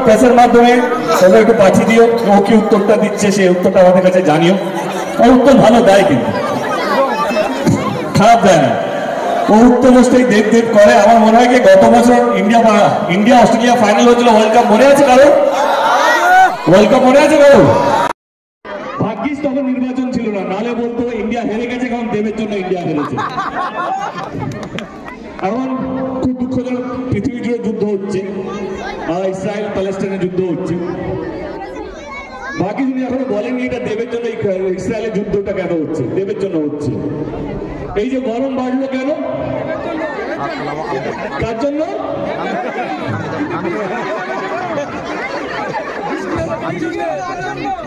প্রেসের মাধ্যমে তোমরা একটু পাঠিয়ে দিও, ও কি উত্তরটা দিচ্ছে সেই উত্তরটা আমাদের কাছে জানিও। ও উত্তর ভালো দেয়, কিন্তু খারাপ দেয় না। ও উত্তর বসতেই দেব দেব করে। আমার মনে হয় কি গত বছর ইন্ডিয়া অস্ট্রেলিয়া ফাইনাল হয়েছিল ওয়ার্ল্ড কাপ, মনে আছে কারো? ওয়ার্ল্ড কাপ মনে আছে কারো? ভাগ্যিস তখন নির্বাচন ছিল না, নালে বলতো ইন্ডিয়া হেরে গেছে, কারণ দেবের জন্য ইন্ডিয়া হেরেছে। এখন খুব দুঃখজনক পৃথিবী জুড়ে যুদ্ধ হচ্ছে, ইসরায়েল প্যালেস্টাইনের যুদ্ধ হচ্ছে। বাকি যদি এখনো বলেননি এটা দেবের জন্য, ইসরায়েলের যুদ্ধটা কেন হচ্ছে? দেবের জন্য হচ্ছে। এই যে গরম বাড়লো কেন? কার জন্য?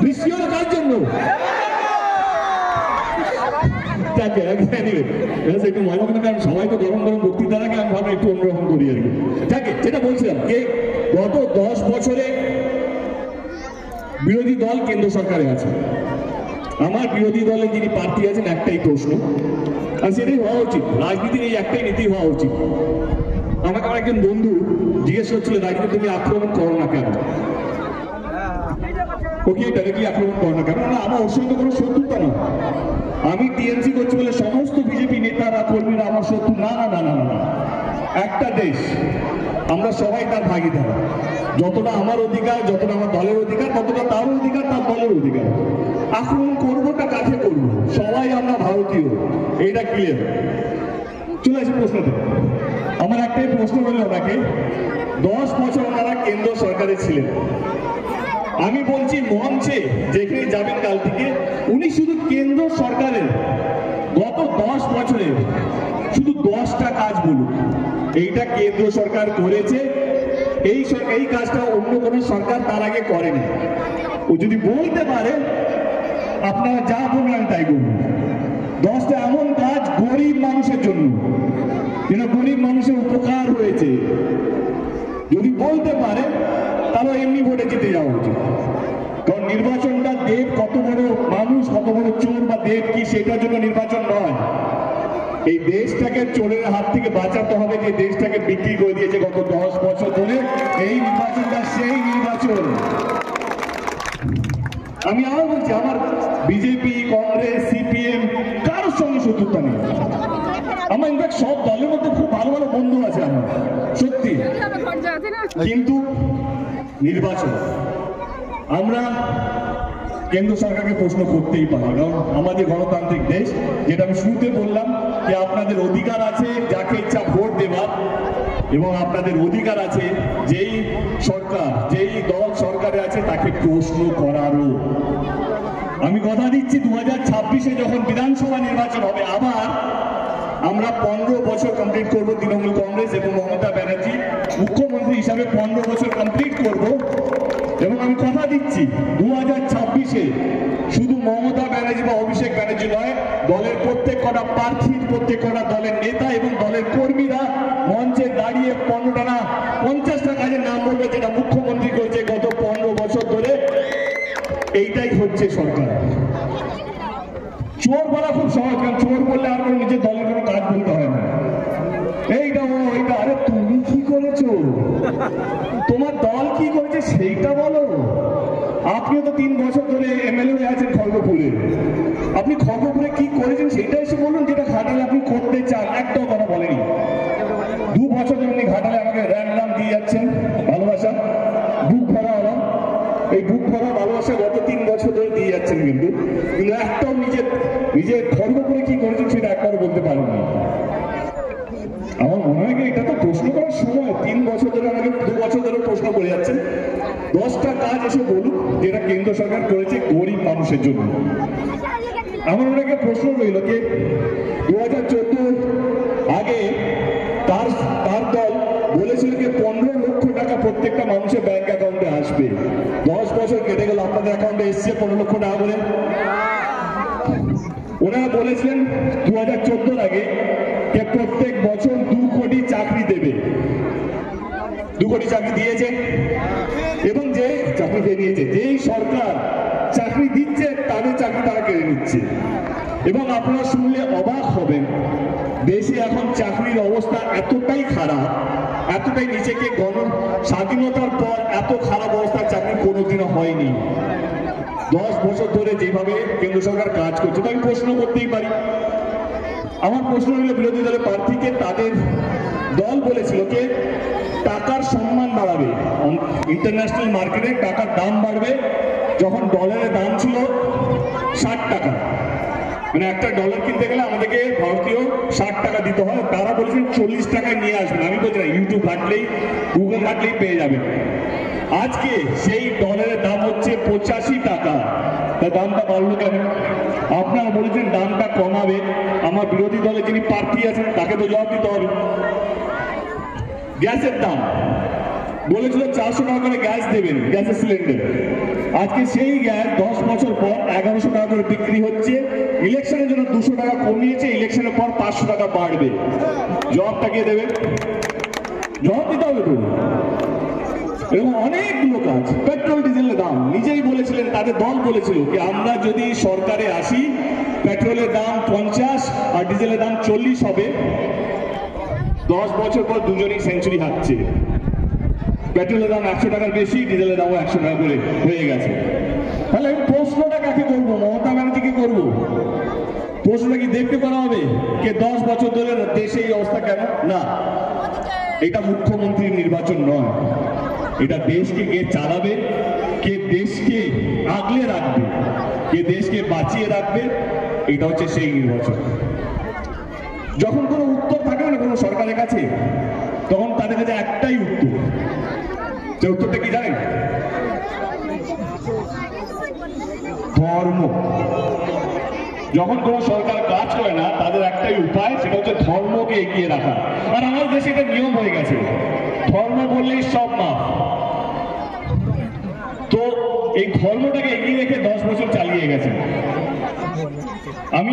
বৃষ্টি হলো কার জন্য? একটু মজা করে, কারণ সবাই তো গরম গরম বক্তৃতা রাখে, আমি ভাবলাম একটু অন্যরকম করি আর কি। থাকে যেটা বলছিলাম যে গত 10 বছরে বিরোধী দল কেন্দ্র সরকারে আছে। আমার বিরোধী দলে যিনি প্রার্থী আছেন একটাই প্রশ্ন, আর সেটাই হওয়া উচিত। রাজনীতির এই একটাই নীতি হওয়া উচিত। আমাকে আমার একজন বন্ধু জিজ্ঞেস করছিল, রাজনীতি তুমি আক্রমণ করো না কেন? ওকে ডাইরেক্টলি আক্রমণ করো না কেন? না, আমার ওর সঙ্গে কোনো শত্রুতা না। আমি টিএমসি করছি বলে সমস্ত বিজেপি নেতারা কর্মীরা আমার শত্রু? না না না না না। একটা দেশ, আমরা সবাই তার ভাগিদার। যতটা আমার অধিকার, যতটা আমার দলের অধিকার, ততটা তার অধিকার, তার দলের অধিকার। আক্রমণ করবোটা কাকে করবো? সবাই আমরা ভারতীয়, এইটা ক্লিয়ার। চলে আসি প্রশ্নতে। আমার একটাই প্রশ্ন হলো, ওনাকে 10 বছর ওনারা কেন্দ্র সরকারে ছিলেন। আমি বলছি মঞ্চে যেখানে যাবেন কাল থেকে, উনি শুধু কেন্দ্র সরকারের গত 10 বছরে শুধু 10টা কাজ বলুন, এইটা কেন্দ্র সরকার করেছে, এই কাজটা অন্য কোনো সরকার তার আগে করেনি। ও যদি বলতে পারে, আপনারা যা বলবেন তাই বলুন। 10টা এমন কাজ গরিব মানুষের জন্য, যেটা গরিব মানুষের উপকার হয়েছে, যদি বলতে পারে তাহলে এমনি ভোটে জিতে যাওয়া উচিত। কারণ নির্বাচনটা দেব কত বড় মানুষ, কত বড় চোর বা দেব কি, সেটার জন্য নির্বাচন নয়। এই দেশটাকে চোরের হাত থেকে বাঁচাতে হবে, যে দেশটাকে বিক্রি করে দিয়েছে গত 10 বছর ধরে। এই নির্বাচনটা সেই নির্বাচন। আমি আরো বলছি, আমার বিজেপি, কংগ্রেস, সিপিএম কারোর সঙ্গে শত্রুতা নেই। আমার ইনফ্যাক্ট সব দলের মধ্যে খুব ভালো ভালো বন্ধু আছে আমার, সত্যি। কিন্তু নির্বাচন আমরা কেন্দ্র সরকারকে প্রশ্ন করতেই পারি, কারণ আমাদের গণতান্ত্রিক দেশ। যেটা আমি শুরুতে বললাম যে আপনাদের অধিকার আছে যাকে ইচ্ছা ভোট দেওয়ার, এবং আপনাদের অধিকার আছে যেই সরকার, যেই দল সরকারে আছে তাকে প্রশ্ন করারও। আমি কথা দিচ্ছি 2026-এ যখন বিধানসভা নির্বাচন হবে, আবার আমরা 15 বছর কমপ্লিট করবো। তৃণমূল কংগ্রেস এবং মমতা ব্যানার্জি মুখ্যমন্ত্রী হিসাবে 15 বছর কমপ্লিট করব। এবং আমি কথা দিচ্ছি 2026-এ শুধু মমতা ব্যানার্জি বা অভিষেক ব্যানার্জি নয়, দলের প্রত্যেক কটা প্রার্থী, প্রত্যেক কটা দলের নেতা এবং দলের কর্মীরা মঞ্চে দাঁড়িয়ে 15টা না 50টা কাজের নাম বলবে, যেটা মুখ্যমন্ত্রী করেছে গত 15 বছর ধরে। এইটাই হচ্ছে সরকার। চোর বলা খুব সহজ, কারণ চোর বললে আর কোনো নিজের দলের কোনো কাজ বলতে হয় না। এইটা এইটা, আরে তুমি কি করেছো, তোমার দল কি করেছে সেইটা বলো। আপনিও তো 3 বছর ধরে এমএলএ হয়ে আছেন খড়গপুরে, আপনি খড়গপুরে কি করেছেন সেটা এসে বলুন, যেটা ঘাটালে আপনি করতে চান। একটাও কথা বলেনি। 2 বছর ধরে উনি ঘাটালে আমাকে র্যান্ডাম দিয়ে যাচ্ছেন ভালোবাসা, বুক ভরা হলো। এই বুক ভরা ভালোবাসা গত 3 বছর ধরে দিয়ে যাচ্ছেন, কিন্তু একটাও নিজের খড়গপুরে কি করেছেন সেটা একবারও বলতে পারেননি। আমার মনে হয় এটা তো প্রশ্ন করার সময়। 3 বছর ধরে আমাকে 2 বছর ধরে প্রশ্ন করে যাচ্ছেন। 10টা কাজ এসে বলুক যেটা কেন্দ্র সরকার করেছে গরিব মানুষের জন্য। আমার অনেকে প্রশ্ন রইল যে 2014 আগে তার দল বলেছিল যে 15 লক্ষ টাকা প্রত্যেকটা মানুষের ব্যাংক অ্যাকাউন্টে আসবে। 10 বছর কেটে গেল, আপনাদের অ্যাকাউন্টে এসছে 15 লক্ষ টাকা করে? ওনারা বলেছিলেন 2014 আগে যে প্রত্যেক বছর 2 কোটি চাকরি দেবে। 2 কোটি চাকরি দিয়েছে, এবং যে চাকরি দিয়েছে, যেই সরকার চাকরি দিচ্ছে তাদের চাকরি তারা কেড়ে নিচ্ছে। এবং আপনারা শুনলে অবাক হবেন, দেশে এখন চাকরির অবস্থা এতটাই খারাপ, এতটাই নিচেকে, স্বাধীনতার পর এত খারাপ অবস্থা চাকরি কোনোদিনও হয়নি। 10 বছর ধরে যেভাবে কেন্দ্র সরকার কাজ করছে, তো আমি প্রশ্ন করতেই পারি। আমার প্রশ্ন হলো, বিরোধী দলের প্রার্থীকে তাদের দল বলেছিল যে টাকার সম্মান বাড়াবে, ইন্টারন্যাশনাল মার্কেটে টাকার দাম বাড়বে। যখন ডলারের দাম ছিল 60 টাকা, মানে একটা ডলার কিনতে গেলে আমাদেরকে ভারতীয় 60 টাকা দিতে হয়, তারা বলেছেন 40 টাকায় নিয়ে আসবেন। আমি বলছি ইউটিউব ঘাটলেই, গুগল ঘাটলেই পেয়ে যাবেন। আজকে সেই ডলারের দাম হচ্ছে 85 টাকা। তা দামটা বাড়লো কেন? আপনারা বলেছেন দামটা কমাবে। আমার বিরোধী দলে যিনি প্রার্থী আছেন তাকে তো জবাব দিতে হবে। গ্যাসের দাম বলেছিল 400 টাকা করে গ্যাস দেবেন, গ্যাসের সিলিন্ডার। আজকে সেই গ্যাস 10 বছর পর 1100 টাকা করে বিক্রি হচ্ছে। ইলেকশনের জন্য 200 টাকা কমিয়েছে, ইলেকশনের পর 500 টাকা বাড়বে। জবাবটা কে দেবে? জবাব দিতে হবে তো। এবং অনেকগুলো কাজ, পেট্রোল ডিজেলের দাম নিজেই বলেছিলেন, তাদের দল বলেছিল কি আমরা যদি সরকারে আসি পেট্রোলের দাম 50 আর ডিজেলের দাম 40 হবে। 10 বছর পর দুজনেই সেঞ্চুরি হাঁটছে। পেট্রোলের দাম 100 টাকার বেশি, ডিজেলের দামও 100 টাকা করে হয়ে গেছে। তাহলে আমি প্রশ্নটা কাকে করবো? মমতা ব্যানার্জিকে করবো? প্রশ্নটা কি দেখতে পারা হবে কে 10 বছর ধরে দেশে এই অবস্থা কেন? না, এটা মুখ্যমন্ত্রীর নির্বাচন নয়, এটা দেশকে কে চালাবে, কে দেশকে আগলে রাখবে, কে দেশকে বাঁচিয়ে রাখবে, এটা হচ্ছে সেই নির্বাচন। যখন কোনো উত্তর থাকে না কোনো সরকারের কাছে, তখন তাদের কাছে একটাই উত্তর। যে উত্তরটা কি জানেন? ধর্ম। যখন কোনো সরকার কাজ করে না তাদের একটাই উপায়, সেটা হচ্ছে ধর্মকে এগিয়ে রাখা। আর আমাদের দেশে এটা নিয়ম হয়ে গেছে, ধর্ম বললেই সব মাফ। তো এই ধর্মটাকে এগিয়ে রেখে 10 বছর চালিয়ে গেছে। আমি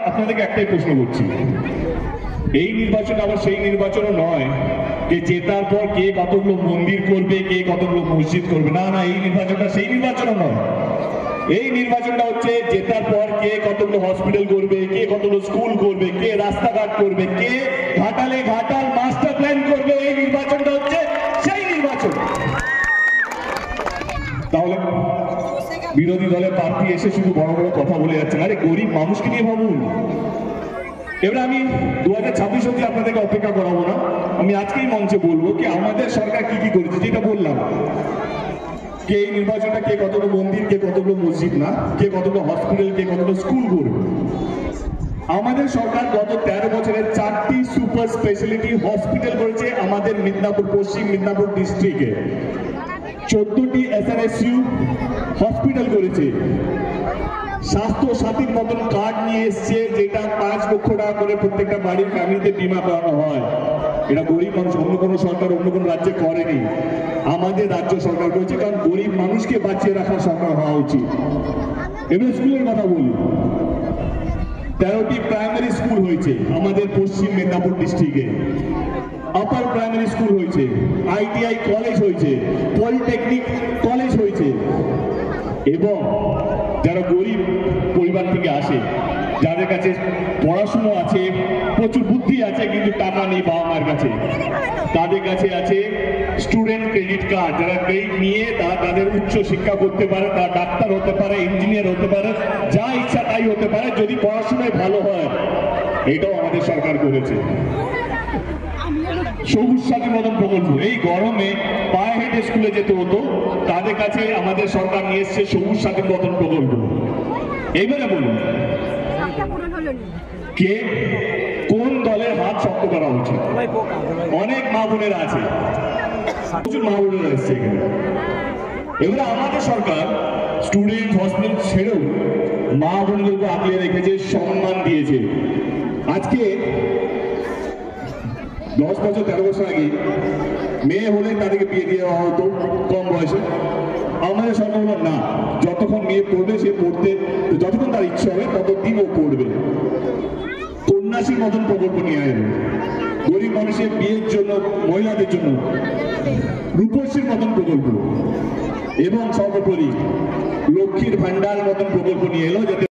আপনাদেরকে একটাই প্রশ্ন করছি, এই নির্বাচন আবার সেই নির্বাচনও নয় যে জেতার পর কে কতগুলো মন্দির করবে, কে কতগুলো মসজিদ করবে। না না, এই নির্বাচনটা সেই নির্বাচনও নয়। এই নির্বাচনটা হচ্ছে জেতার পর কে কতগুলো হসপিটাল করবে, কে কতগুলো স্কুল করবে, কে রাস্তাঘাট করবে, কে ঘাটালে ঘাটাল মাস্টার প্ল্যান করবে। এই নির্বাচনটা হচ্ছে সেই নির্বাচন। তাহলে বিরোধী দলের প্রার্থী এসে শুধু বড় বড় কথা বলে যাচ্ছেন, আরে গরিব মানুষকে নিয়ে ভাবুন। এবার আমি 2026 অবধি আপনাদেরকে অপেক্ষা করাবো না, আমি আজকেই মঞ্চে বলবো কি আমাদের সরকার কি কি করেছে। যেটা বললাম, কে এই নির্বাচনটা কে কতগুলো মন্দির, কে কতগুলো মসজিদ না, কে কতগুলো হসপিটাল, কে কতগুলো স্কুল করবে। আমাদের সরকার গত 13 বছরে 4টি সুপার স্পেশালিটি হসপিটাল করেছে আমাদের মিদনাপুর, পশ্চিম মিদনাপুর ডিস্ট্রিক্টে। 14টি SRSU হসপিটাল করেছে। স্বাস্থ্য সাথীর মতন কার্ড নিয়ে এসছে, যেটা 5 লক্ষ টাকা করে প্রত্যেকটা বাড়ির ফ্যামিলিতে বীমা করানো হয়। এটা গরিব মানুষ, অন্য কোনো সরকার অন্য কোনো রাজ্যে করেনি, আমাদের রাজ্য সরকার করেছে, কারণ গরিব মানুষকে বাঁচিয়ে রাখার সরকার হওয়া উচিত। এবার স্কুলের কথা বলি, 13টি প্রাইমারি স্কুল হয়েছে আমাদের পশ্চিম মেদিনীপুর ডিস্ট্রিক্টে। আপার প্রাইমারি স্কুল হয়েছে, ITI কলেজ হয়েছে, পলিটেকনিক কলেজ হয়েছে। এবং যারা গরিব পরিবার থেকে আসে, যাদের কাছে পড়াশুনো আছে, প্রচুর বুদ্ধি আছে, কিন্তু টাকা নেই বাবা মার কাছে, তাদের কাছে আছে স্টুডেন্ট ক্রেডিট কার্ড। যারা ক্রেডিট নিয়ে তারা তাদের উচ্চ শিক্ষা করতে পারে, তারা ডাক্তার হতে পারে, ইঞ্জিনিয়ার হতে পারে, যা ইচ্ছা তাই হতে পারে যদি পড়াশোনায় ভালো হয়। এটাও আমাদের সরকার করেছে। সবুজ সাথী মতন প্রকল্প, এই গরমে পায়ে হেঁটে স্কুলে যেতে হতো, তাদের কাছে আমাদের সরকার নিয়ে এসছে সবুজ সাথীর মতন প্রকল্প। এইবারে বলুন, কে কোন দলের হাত শক্ত করা উচিত? অনেক মা বোনেরা আছে, প্রচুর মা বোনেরা এসছে এখানে। এবারে আমাদের সরকার স্টুডেন্ট হসপিটাল ছেড়েও মা বোনদেরকে আগলে রেখেছে, সম্মান দিয়েছে। আজকে 10 বছর 13 বছর আগে মেয়ে হলে তাদেরকে বিয়ে দিয়ে দেওয়া হতো কম বয়সে। আমাদের সরকার হলো না, যতক্ষণ মেয়ে পড়বে সে পড়তে, যতক্ষণ তার ইচ্ছা হবে ততদিন ও পড়বে। কন্যাশ্রীর মতন প্রকল্প নিয়ে আসবে, গরিব মানুষের বিয়ের জন্য, মহিলাদের জন্য রূপশ্রীর মতন প্রকল্প, এবং সর্বোপরি লক্ষ্মীর ভান্ডার মতন প্রকল্প নিয়ে এলো, যাতে